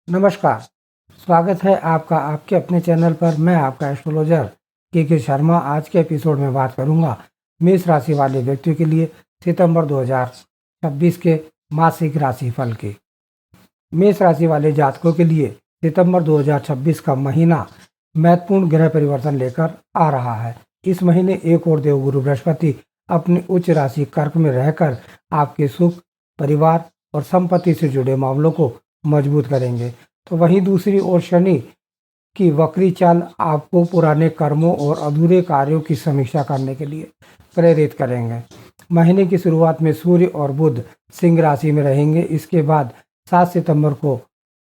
नमस्कार। स्वागत है आपका आपके अपने चैनल पर। मैं आपका एस्ट्रोलॉजर के शर्मा। आज के एपिसोड में बात करूंगा मेष राशि वाले व्यक्तियों के लिए सितंबर 2026 के मासिक राशिफल के। मेष राशि वाले जातकों के लिए सितंबर 2026 का महीना महत्वपूर्ण ग्रह परिवर्तन लेकर आ रहा है। इस महीने एक और देवगुरु बृहस्पति अपनी उच्च राशि कर्क में रहकर आपके सुख, परिवार और संपत्ति से जुड़े मामलों को मजबूत करेंगे। तो वहीं दूसरी ओर शनि की वक्री चाल आपको पुराने कर्मों और अधूरे कार्यों की समीक्षा करने के लिए प्रेरित करेंगे। महीने की शुरुआत में सूर्य और बुध सिंह राशि में रहेंगे। इसके बाद 7 सितंबर को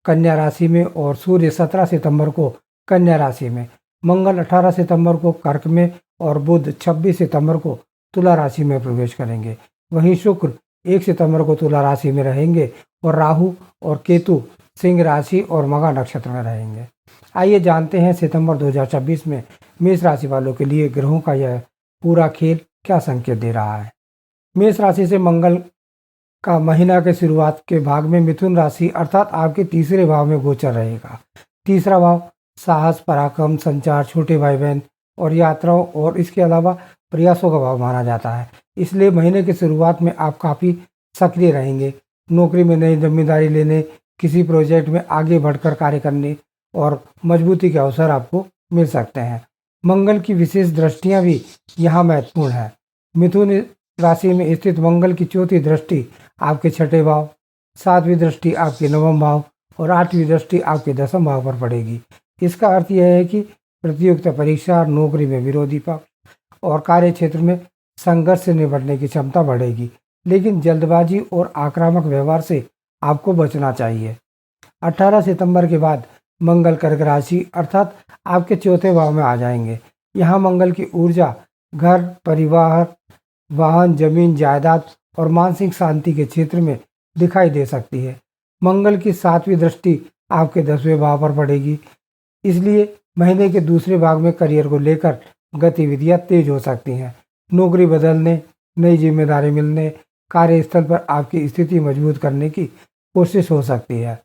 कन्या राशि में और सूर्य 17 सितंबर को कन्या राशि में, मंगल 18 सितंबर को कर्क में और बुध 26 सितंबर को तुला राशि में प्रवेश करेंगे। वहीं शुक्र 1 सितंबर को तुला राशि में रहेंगे और राहु और केतु सिंह राशि और मघा नक्षत्र में रहेंगे। आइए जानते हैं सितंबर 2026 में मेष राशि वालों के लिए ग्रहों का यह पूरा खेल क्या संकेत दे रहा है। मेष राशि से मंगल का महीना के शुरुआत के भाग में मिथुन राशि अर्थात आपके तीसरे भाव में गोचर रहेगा। तीसरा भाव साहस, पराक्रम, संचार, छोटे भाई बहन और यात्राओं और इसके अलावा प्रयासों का भाव माना जाता है। इसलिए महीने की शुरुआत में आप काफ़ी सक्रिय रहेंगे। नौकरी में नई जिम्मेदारी लेने, किसी प्रोजेक्ट में आगे बढ़कर कार्य करने और मजबूती के अवसर आपको मिल सकते हैं। मंगल की विशेष दृष्टियां भी यहाँ महत्वपूर्ण है। मिथुन राशि में स्थित मंगल की चौथी दृष्टि आपके छठे भाव, 7वीं दृष्टि आपके नवम भाव और 8वीं दृष्टि आपके दसम भाव पर पड़ेगी। इसका अर्थ यह है कि प्रतियोगिता परीक्षा, नौकरी में विरोधी पक्ष और कार्य क्षेत्र में संघर्ष से निपटने की क्षमता बढ़ेगी, लेकिन जल्दबाजी और आक्रामक व्यवहार से आपको बचना चाहिए। 18 सितंबर के बाद मंगल कर्क राशि अर्थात आपके चौथे भाव में आ जाएंगे। यहाँ मंगल की ऊर्जा घर, परिवार, वाहन, जमीन, जायदाद और मानसिक शांति के क्षेत्र में दिखाई दे सकती है। मंगल की 7वीं दृष्टि आपके 10वें भाव पर पड़ेगी। इसलिए महीने के दूसरे भाग में करियर को लेकर गतिविधियां तेज हो सकती हैं। नौकरी बदलने, नई जिम्मेदारी मिलने, कार्यस्थल पर आपकी स्थिति मजबूत करने की कोशिश हो सकती है।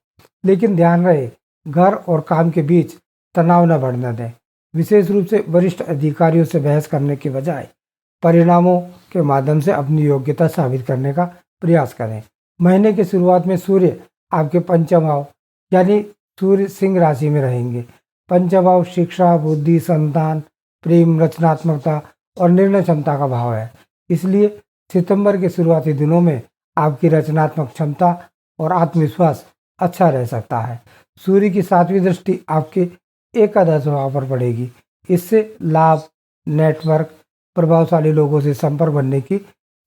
लेकिन ध्यान रहे, घर और काम के बीच तनाव न बढ़ने दें। विशेष रूप से वरिष्ठ अधिकारियों से बहस करने के बजाय परिणामों के माध्यम से अपनी योग्यता साबित करने का प्रयास करें। महीने की शुरुआत में सूर्य आपके पंचम भाव यानी सूर्य सिंह राशि में रहेंगे। पंचम भाव शिक्षा, बुद्धि, संतान, प्रेम, रचनात्मकता और निर्णय क्षमता का भाव है। इसलिए सितंबर के शुरुआती दिनों में आपकी रचनात्मक क्षमता और आत्मविश्वास अच्छा रह सकता है। सूर्य की 7वीं दृष्टि आपके एकादश भाव पर पड़ेगी। इससे लाभ, नेटवर्क, प्रभावशाली लोगों से संपर्क बनने की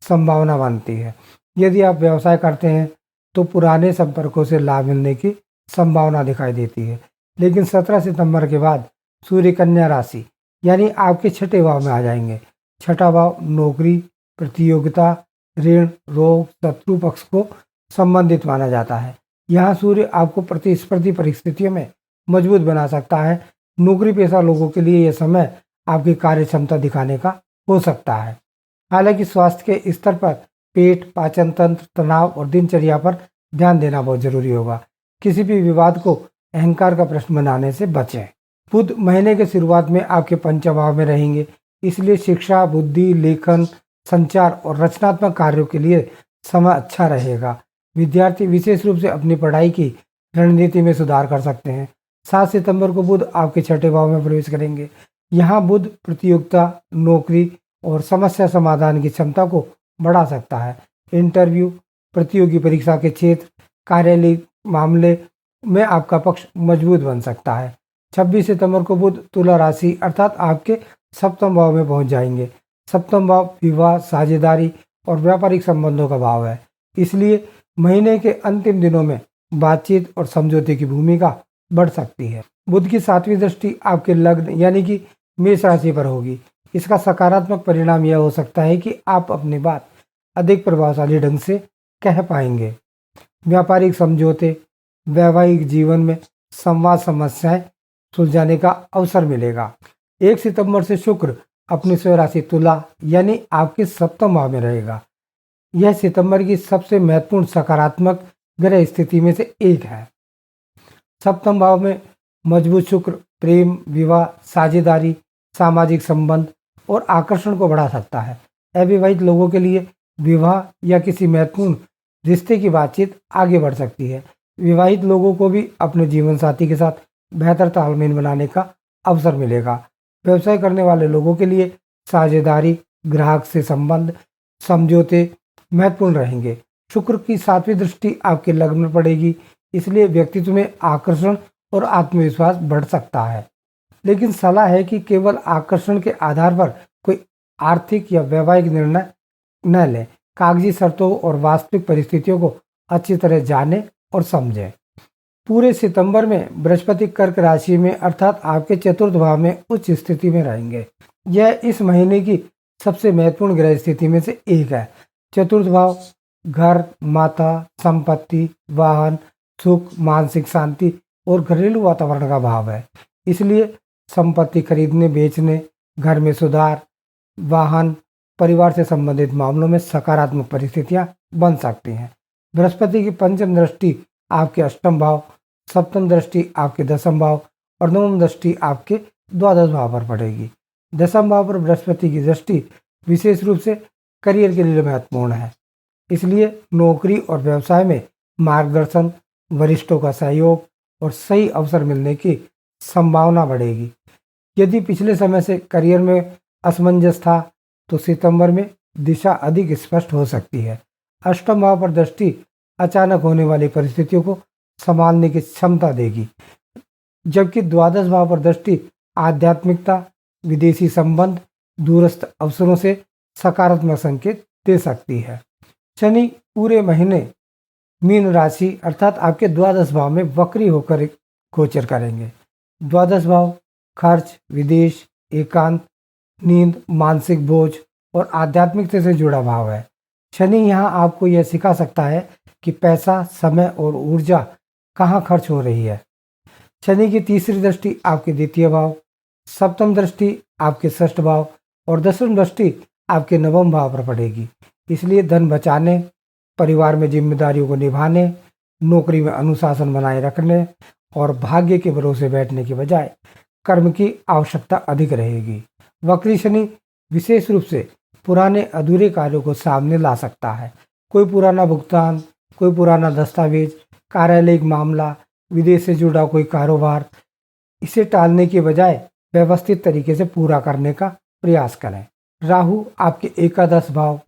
संभावना बनती है। यदि आप व्यवसाय करते हैं तो पुराने संपर्कों से लाभ मिलने की संभावना दिखाई देती है। लेकिन 17 सितंबर के बाद सूर्य कन्या राशि यानी आपके छठे भाव में आ जाएंगे। छठा भाव नौकरी, प्रतियोगिता, ऋण, रोग, शत्रु पक्ष को संबंधित माना जाता है। यहाँ सूर्य आपको प्रतिस्पर्धी परिस्थितियों में मजबूत बना सकता है। नौकरी पेशा लोगों के लिए यह समय आपकी कार्य क्षमता दिखाने का हो सकता है। हालांकि स्वास्थ्य के स्तर पर पेट, पाचन तंत्र, तनाव और दिनचर्या पर ध्यान देना बहुत जरूरी होगा। किसी भी विवाद को अहंकार का प्रश्न बनाने से बचें। बुध महीने के शुरुआत में आपके पंचम भाव में रहेंगे। इसलिए शिक्षा, बुद्धि, लेखन, संचार और रचनात्मक कार्यों के लिए समय अच्छा रहेगा। विद्यार्थी विशेष रूप से अपनी पढ़ाई की रणनीति में सुधार कर सकते हैं। 7 सितंबर को बुध आपके छठे भाव में प्रवेश करेंगे। यहाँ बुध प्रतियोगिता, नौकरी और समस्या समाधान की क्षमता को बढ़ा सकता है। इंटरव्यू, प्रतियोगी परीक्षा के क्षेत्र, कार्यालय मामले में आपका पक्ष मजबूत बन सकता है। 26 सितंबर को बुध तुला राशि अर्थात आपके सप्तम भाव में पहुंच जाएंगे। सप्तम भाव विवाह, साझेदारी और व्यापारिक संबंधों का भाव है। इसलिए महीने के अंतिम दिनों में बातचीत और समझौते की भूमिका बढ़ सकती है। बुध की 7वीं दृष्टि आपके लग्न यानी कि मेष राशि पर होगी। इसका सकारात्मक परिणाम यह हो सकता है कि आप अपनी बात अधिक प्रभावशाली ढंग से कह पाएंगे। व्यापारिक समझौते, वैवाहिक जीवन में संवाद, समस्याएं सुलझाने का अवसर मिलेगा। 1 सितंबर से शुक्र अपनी स्वयं राशि तुला यानी आपके सप्तम भाव में रहेगा। यह सितंबर की सबसे महत्वपूर्ण सकारात्मक ग्रह स्थिति में से एक है। सप्तम भाव में मजबूत शुक्र प्रेम, विवाह, साझेदारी, सामाजिक संबंध और आकर्षण को बढ़ा सकता है। अविवाहित लोगों के लिए विवाह या किसी महत्वपूर्ण रिश्ते की बातचीत आगे बढ़ सकती है। विवाहित लोगों को भी अपने जीवन साथी के साथ बेहतर तालमेल बनाने का अवसर मिलेगा। व्यवसाय करने वाले लोगों के लिए साझेदारी, ग्राहक से संबंध, समझौते महत्वपूर्ण रहेंगे। शुक्र की 7वीं दृष्टि आपके लग्न में पड़ेगी, इसलिए व्यक्तित्व में आकर्षण और आत्मविश्वास बढ़ सकता है। लेकिन सलाह है कि केवल आकर्षण के आधार पर कोई आर्थिक या वैवाहिक निर्णय न लें। कागजी शर्तों और वास्तविक परिस्थितियों को अच्छी तरह जानें और समझें। पूरे सितंबर में बृहस्पति कर्क राशि में अर्थात आपके चतुर्थ भाव में उच्च स्थिति में रहेंगे। यह इस महीने की सबसे महत्वपूर्ण ग्रह स्थिति में से एक है। चतुर्थ भाव घर, माता, संपत्ति, वाहन, सुख, मानसिक शांति और घरेलू वातावरण का भाव है। इसलिए संपत्ति खरीदने, बेचने, घर में सुधार, वाहन, परिवार से संबंधित मामलों में सकारात्मक परिस्थितियां बन सकती हैं। बृहस्पति की पंचम दृष्टि आपके अष्टम भाव, सप्तम दृष्टि आपके दसम भाव और नवम दृष्टि आपके द्वादश भाव पर पड़ेगी। दसम भाव पर बृहस्पति की दृष्टि विशेष रूप से करियर के लिए महत्वपूर्ण है। इसलिए नौकरी और व्यवसाय में मार्गदर्शन, वरिष्ठों का सहयोग और सही अवसर मिलने की संभावना बढ़ेगी। यदि पिछले समय से करियर में असमंजस था तो सितंबर में दिशा अधिक स्पष्ट हो सकती है। अष्टम भाव पर दृष्टि अचानक होने वाली परिस्थितियों को संभालने की क्षमता देगी, जबकि द्वादश भाव पर दृष्टि आध्यात्मिकता, विदेशी संबंध, दूरस्थ अवसरों से सकारात्मक संकेत दे सकती है। शनि पूरे महीने मीन राशि अर्थात आपके द्वादश भाव में वक्री होकर गोचर करेंगे। द्वादश भाव खर्च, विदेश, एकांत, नींद, मानसिक बोझ और आध्यात्मिकता से जुड़ा भाव है। शनि यहाँ आपको यह सिखा सकता है कि पैसा, समय और ऊर्जा कहाँ खर्च हो रही है। शनि की तीसरी दृष्टि आपके द्वितीय भाव, सप्तम दृष्टि आपके षष्ठ भाव और दसम दृष्टि आपके नवम भाव पर पड़ेगी। इसलिए धन बचाने, परिवार में जिम्मेदारियों को निभाने, नौकरी में अनुशासन बनाए रखने और भाग्य के भरोसे बैठने के बजाय कर्म की आवश्यकता अधिक रहेगी। वक्री शनि विशेष रूप से पुराने अधूरे कार्यों को सामने ला सकता है। कोई पुराना भुगतान, कोई पुराना दस्तावेज, कार्यालयिक मामला, विदेश से जुड़ा कोई कारोबार, इसे टालने के बजाय व्यवस्थित तरीके से पूरा करने का प्रयास करें। राहु आपके एकादश भाव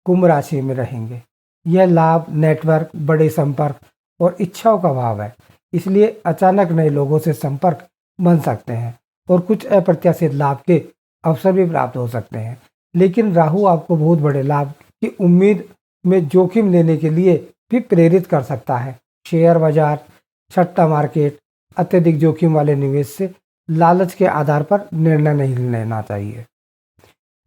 कुंभ राशि में रहेंगे। यह लाभ, नेटवर्क, बड़े संपर्क और इच्छाओं का भाव है। इसलिए अचानक नए लोगों से संपर्क बन सकते हैं और कुछ अप्रत्याशित लाभ के अवसर भी प्राप्त हो सकते हैं। लेकिन राहु आपको बहुत बड़े लाभ की उम्मीद में जोखिम लेने के लिए भी प्रेरित कर सकता है। शेयर बाजार, सट्टा मार्केट, अत्यधिक जोखिम वाले निवेश से लालच के आधार पर निर्णय नहीं लेना चाहिए।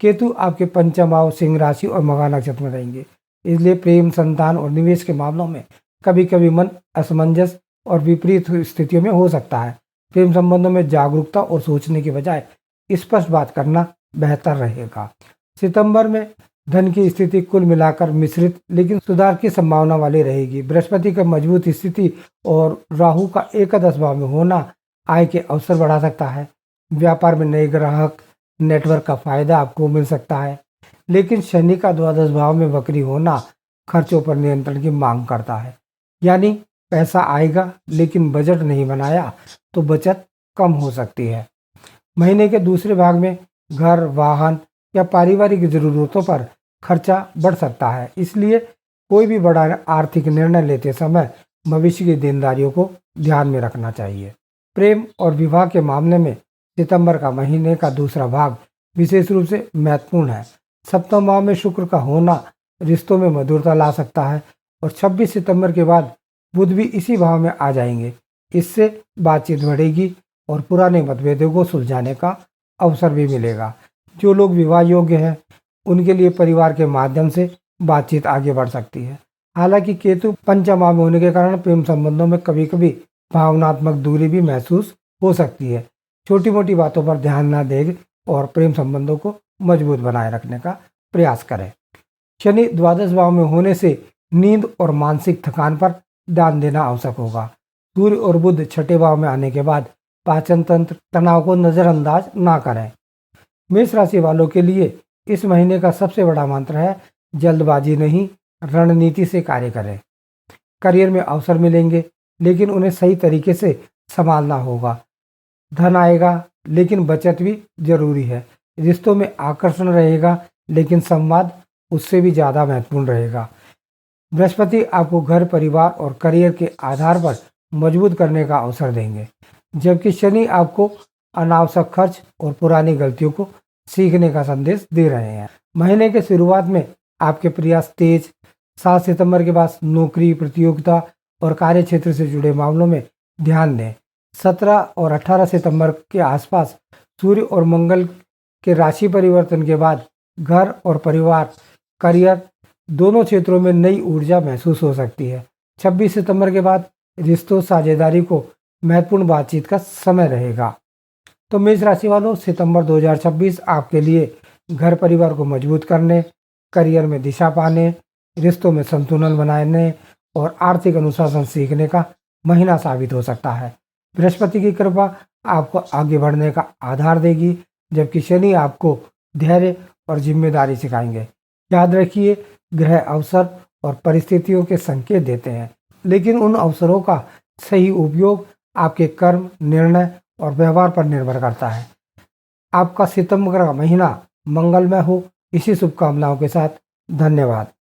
केतु आपके पंचम भाव सिंह राशि और मघा नक्षत्र में रहेंगे। इसलिए प्रेम, संतान और निवेश के मामलों में कभी कभी मन असमंजस और विपरीत स्थितियों में हो सकता है। प्रेम संबंधों में जागरूकता और सोचने के बजाय स्पष्ट बात करना बेहतर रहेगा। सितंबर में धन की स्थिति कुल मिलाकर मिश्रित लेकिन सुधार की संभावना वाली रहेगी। बृहस्पति का मजबूत स्थिति और राहु का एकादश भाव में होना आय के अवसर बढ़ा सकता है। व्यापार में नए ग्राहक, नेटवर्क का फायदा आपको मिल सकता है। लेकिन शनि का द्वादश भाव में वक्री होना खर्चों पर नियंत्रण की मांग करता है। यानी पैसा आएगा लेकिन बजट नहीं बनाया तो बचत कम हो सकती है। महीने के दूसरे भाग में घर, वाहन या पारिवारिक जरूरतों पर खर्चा बढ़ सकता है। इसलिए कोई भी बड़ा आर्थिक निर्णय लेते समय भविष्य की देनदारियों को ध्यान में रखना चाहिए। प्रेम और विवाह के मामले में सितंबर का महीने का दूसरा भाग विशेष रूप से महत्वपूर्ण है। सप्तम भाव में शुक्र का होना रिश्तों में मधुरता ला सकता है और 26 सितंबर के बाद बुध भी इसी भाव में आ जाएंगे। इससे बातचीत बढ़ेगी और पुराने मतभेदों को सुलझाने का अवसर भी मिलेगा। जो लोग विवाह योग्य हैं उनके लिए परिवार के माध्यम से बातचीत आगे बढ़ सकती है। हालांकि केतु पंचम भाव में होने के कारण प्रेम संबंधों में कभी कभी भावनात्मक दूरी भी महसूस हो सकती है। छोटी मोटी बातों पर ध्यान न दें और प्रेम संबंधों को मजबूत बनाए रखने का प्रयास करें। शनि द्वादश भाव में होने से नींद और मानसिक थकान पर ध्यान देना आवश्यक होगा। सूर्य और बुध छठे भाव में आने के बाद पाचन तंत्र तनाव को नजरअंदाज ना करें। मेष राशि वालों के लिए इस महीने का सबसे बड़ा मंत्र है जल्दबाजी नहीं, रणनीति से कार्य करें। करियर में अवसर मिलेंगे लेकिन उन्हें सही तरीके से संभालना होगा। धन आएगा लेकिन बचत भी जरूरी है। रिश्तों में आकर्षण रहेगा लेकिन संवाद उससे भी ज़्यादा महत्वपूर्ण रहेगा। बृहस्पति आपको घर, परिवार और करियर के आधार पर मजबूत करने का अवसर देंगे, जबकि शनि आपको अनावश्यक खर्च और पुरानी गलतियों को सीखने का संदेश दे रहे हैं। महीने के शुरुआत में आपके प्रयास तेज। 7 सितंबर के बाद नौकरी, प्रतियोगिता और कार्य क्षेत्र से जुड़े मामलों में ध्यान दें। 17 और 18 सितंबर के आसपास सूर्य और मंगल के राशि परिवर्तन के बाद घर और परिवार, करियर दोनों क्षेत्रों में नई ऊर्जा महसूस हो सकती है। 26 सितंबर के बाद रिश्तों, साझेदारी को महत्वपूर्ण बातचीत का समय रहेगा। तो मेष राशि वालों, सितंबर 2026 आपके लिए घर परिवार को मजबूत करने, करियर में दिशा पाने, रिश्तों में संतुलन बनाने और आर्थिक अनुशासन सीखने का महीना साबित हो सकता है। बृहस्पति की कृपा आपको आगे बढ़ने का आधार देगी, जबकि शनि आपको धैर्य और जिम्मेदारी सिखाएंगे। याद रखिए, ग्रह अवसर और परिस्थितियों के संकेत देते हैं, लेकिन उन अवसरों का सही उपयोग आपके कर्म, निर्णय और व्यवहार पर निर्भर करता है। आपका सितंबर का महीना मंगलमय हो, इसी शुभकामनाओं के साथ धन्यवाद।